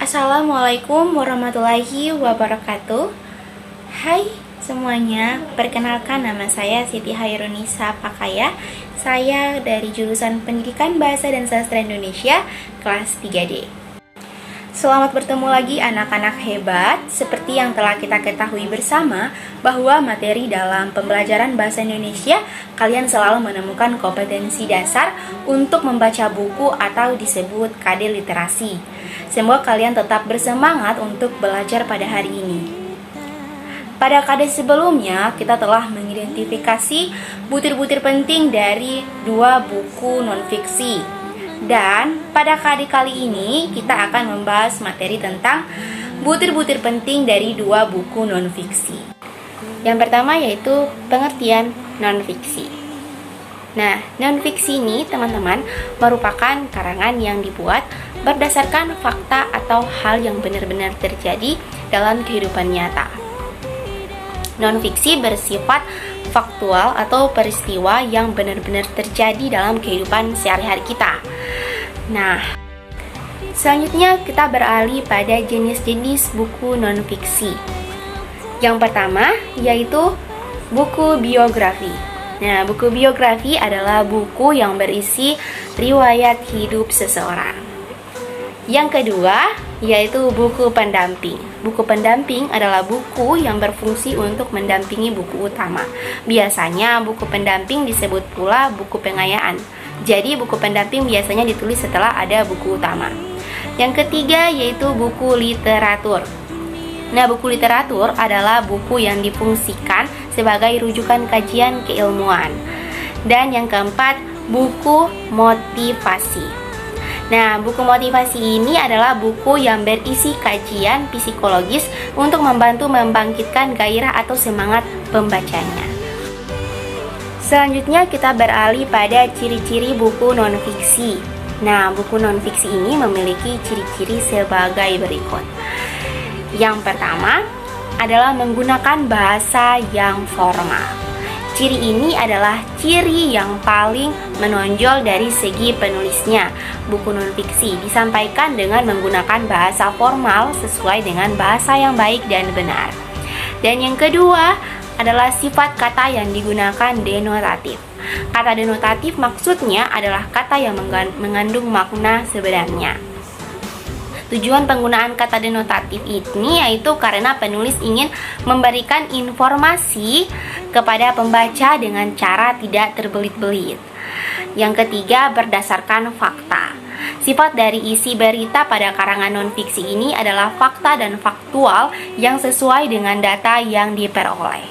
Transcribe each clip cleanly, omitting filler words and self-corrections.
Assalamualaikum warahmatullahi wabarakatuh. Hai semuanya, perkenalkan nama saya Siti Hairunisa Pakaya. Saya dari jurusan Pendidikan Bahasa dan Sastra Indonesia kelas 3D. Selamat bertemu lagi anak-anak hebat. Seperti yang telah kita ketahui bersama bahwa materi dalam pembelajaran bahasa Indonesia, kalian selalu menemukan kompetensi dasar untuk membaca buku atau disebut KD literasi. Semoga kalian tetap bersemangat untuk belajar pada hari ini. Pada KD sebelumnya, kita telah mengidentifikasi butir-butir penting dari 2 buku non-fiksi. Dan pada KD kali ini, kita akan membahas materi tentang butir-butir penting dari 2 buku non-fiksi. Yang pertama yaitu pengertian non-fiksi. Nah, non-fiksi ini, teman-teman, merupakan karangan yang dibuat berdasarkan fakta atau hal yang benar-benar terjadi dalam kehidupan nyata. Non-fiksi bersifat faktual atau peristiwa yang benar-benar terjadi dalam kehidupan sehari-hari kita. Nah, selanjutnya kita beralih pada jenis-jenis buku non-fiksi. Yang pertama yaitu buku biografi. Nah, buku biografi adalah buku yang berisi riwayat hidup seseorang. Yang kedua yaitu buku pendamping. Buku pendamping adalah buku yang berfungsi untuk mendampingi buku utama. Biasanya buku pendamping disebut pula buku pengayaan. Jadi buku pendamping biasanya ditulis setelah ada buku utama. Yang ketiga yaitu buku literatur. Nah, buku literatur adalah buku yang difungsikan sebagai rujukan kajian keilmuan. Dan yang keempat, buku motivasi. Nah, buku motivasi ini adalah buku yang berisi kajian psikologis untuk membantu membangkitkan gairah atau semangat pembacanya. Selanjutnya kita beralih pada ciri-ciri buku non-fiksi. Nah, buku non-fiksi ini memiliki ciri-ciri sebagai berikut. Yang pertama adalah menggunakan bahasa yang formal. Ciri ini adalah ciri yang paling menonjol dari segi penulisnya. Buku non-fiksi disampaikan dengan menggunakan bahasa formal sesuai dengan bahasa yang baik dan benar. Dan yang kedua adalah sifat kata yang digunakan denotatif. Kata denotatif maksudnya adalah kata yang mengandung makna sebenarnya. Tujuan penggunaan kata denotatif ini yaitu karena penulis ingin memberikan informasi kepada pembaca dengan cara tidak terbelit-belit. Yang ketiga, berdasarkan fakta. Sifat dari isi berita pada karangan non-fiksi ini adalah fakta dan faktual yang sesuai dengan data yang diperoleh.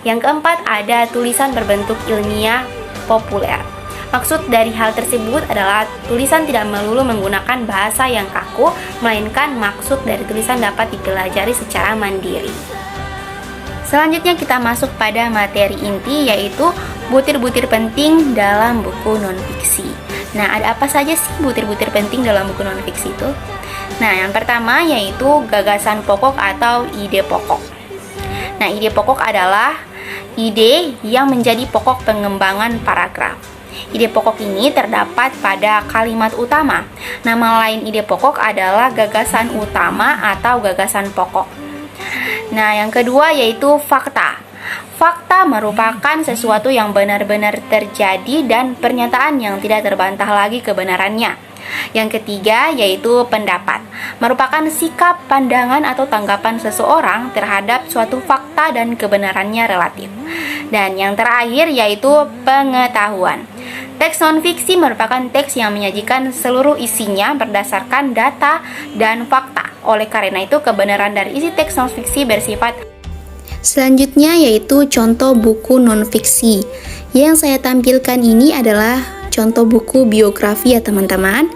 Yang keempat, ada tulisan berbentuk ilmiah populer. Maksud dari hal tersebut adalah tulisan tidak melulu menggunakan bahasa yang kaku, melainkan maksud dari tulisan dapat dipelajari secara mandiri. Selanjutnya kita masuk pada materi inti, yaitu butir-butir penting dalam buku non-fiksi. Nah, ada apa saja sih butir-butir penting dalam buku non-fiksi itu? Nah, yang pertama yaitu gagasan pokok atau ide pokok. Nah, ide pokok adalah ide yang menjadi pokok pengembangan paragraf. Ide pokok ini terdapat pada kalimat utama. Nama lain ide pokok adalah gagasan utama atau gagasan pokok. Nah, yang kedua yaitu fakta. Fakta merupakan sesuatu yang benar-benar terjadi dan pernyataan yang tidak terbantah lagi kebenarannya. Yang ketiga yaitu pendapat. Merupakan sikap, pandangan, atau tanggapan seseorang terhadap suatu fakta dan kebenarannya relatif. Dan yang terakhir yaitu pengetahuan. Teks non-fiksi merupakan teks yang menyajikan seluruh isinya berdasarkan data dan fakta. Oleh karena itu, kebenaran dari isi teks non-fiksi bersifat. Selanjutnya yaitu contoh buku non-fiksi. Yang saya tampilkan ini adalah contoh buku biografi ya teman-teman.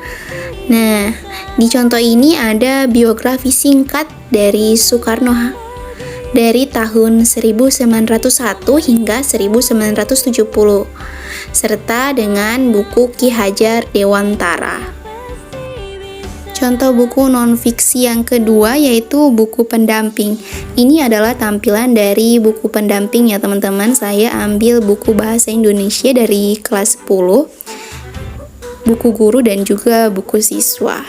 Nah, di contoh ini ada biografi singkat dari Soekarno dari tahun 1901 hingga 1970 serta dengan buku Ki Hajar Dewantara. Contoh buku non-fiksi yang kedua yaitu buku pendamping. Ini adalah tampilan dari buku pendamping ya teman-teman. Saya ambil buku bahasa Indonesia dari kelas 10, buku guru dan juga buku siswa.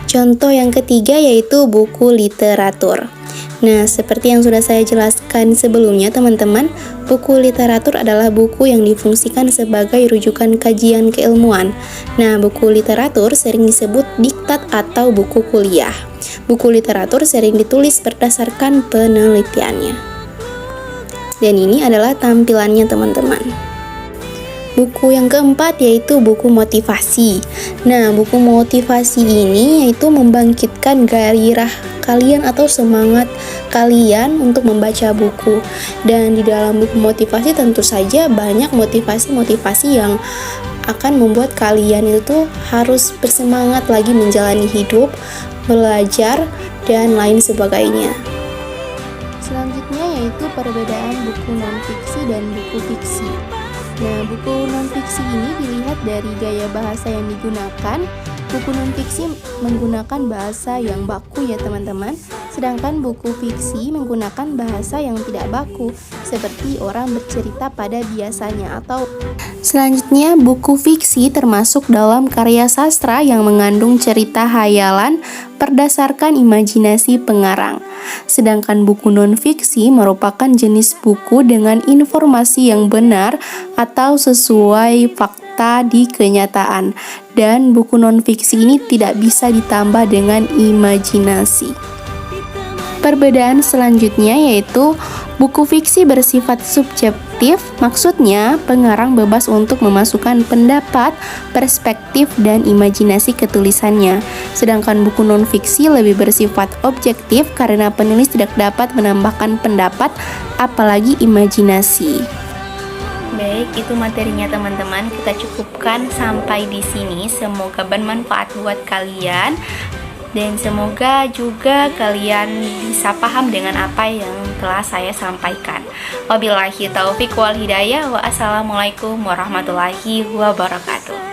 Contoh yang ketiga yaitu buku literatur. Nah, seperti yang sudah saya jelaskan sebelumnya teman-teman, buku literatur adalah buku yang difungsikan sebagai rujukan kajian keilmuan. Nah, buku literatur sering disebut diktat atau buku kuliah. Buku literatur sering ditulis berdasarkan penelitiannya. Dan ini adalah tampilannya teman-teman. Buku yang keempat yaitu buku motivasi. Nah, buku motivasi ini yaitu membangkitkan gairah kalian atau semangat kalian untuk membaca buku. Dan di dalam buku motivasi tentu saja banyak motivasi-motivasi yang akan membuat kalian itu harus bersemangat lagi menjalani hidup, belajar, dan lain sebagainya. Selanjutnya yaitu perbedaan buku non-fiksi dan buku fiksi. Nah, buku non-fiksi ini dilihat dari gaya bahasa yang digunakan. Buku non-fiksi menggunakan bahasa yang baku ya teman-teman, sedangkan buku fiksi menggunakan bahasa yang tidak baku, seperti orang bercerita pada biasanya atau selanjutnya, buku fiksi termasuk dalam karya sastra yang mengandung cerita hayalan berdasarkan imajinasi pengarang. Sedangkan buku non-fiksi merupakan jenis buku dengan informasi yang benar atau sesuai fakta di kenyataan. Dan buku non-fiksi ini tidak bisa ditambah dengan imajinasi. Perbedaan selanjutnya yaitu buku fiksi bersifat subjektif, maksudnya pengarang bebas untuk memasukkan pendapat, perspektif, dan imajinasi ke tulisannya. Sedangkan buku non-fiksi lebih bersifat objektif karena penulis tidak dapat menambahkan pendapat, apalagi imajinasi. Baik, itu materinya teman-teman. Kita cukupkan sampai di sini. Semoga bermanfaat buat kalian. Dan semoga juga kalian bisa paham dengan apa yang telah saya sampaikan. Wabillahi taufiq wal hidayah. Wassalamualaikum warahmatullahi wabarakatuh.